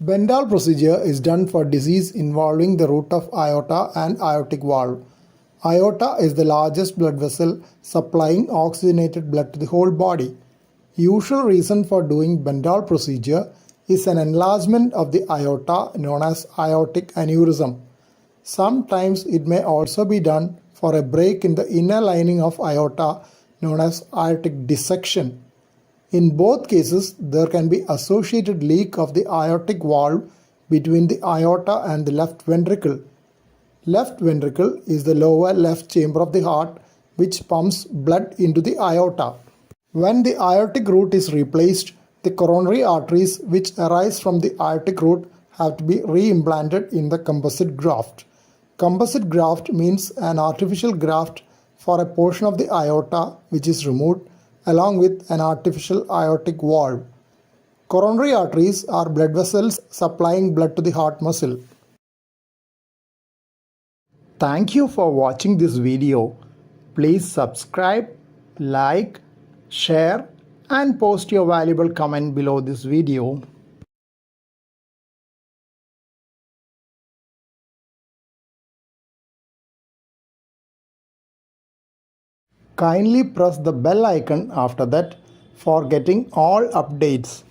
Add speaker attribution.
Speaker 1: Bentall procedure is done for disease involving the root of aorta and aortic valve. Aorta is the largest blood vessel supplying oxygenated blood to the whole body. Usual reason for doing Bentall procedure is an enlargement of the aorta known as aortic aneurysm. Sometimes it may also be done for a break in the inner lining of aorta known as aortic dissection. In both cases, there can be associated leak of the aortic valve between the aorta and the left ventricle. Left ventricle is the lower left chamber of the heart which pumps blood into the aorta. When the aortic root is replaced, the coronary arteries which arise from the aortic root have to be re-implanted in the composite graft. Composite graft means an artificial graft for a portion of the aorta which is removed along with an artificial aortic valve. Coronary arteries are blood vessels supplying blood to the heart muscle. Thank you for watching this video. Please subscribe, like, share and post your valuable comment below this video. Kindly press the bell icon after that for getting all updates.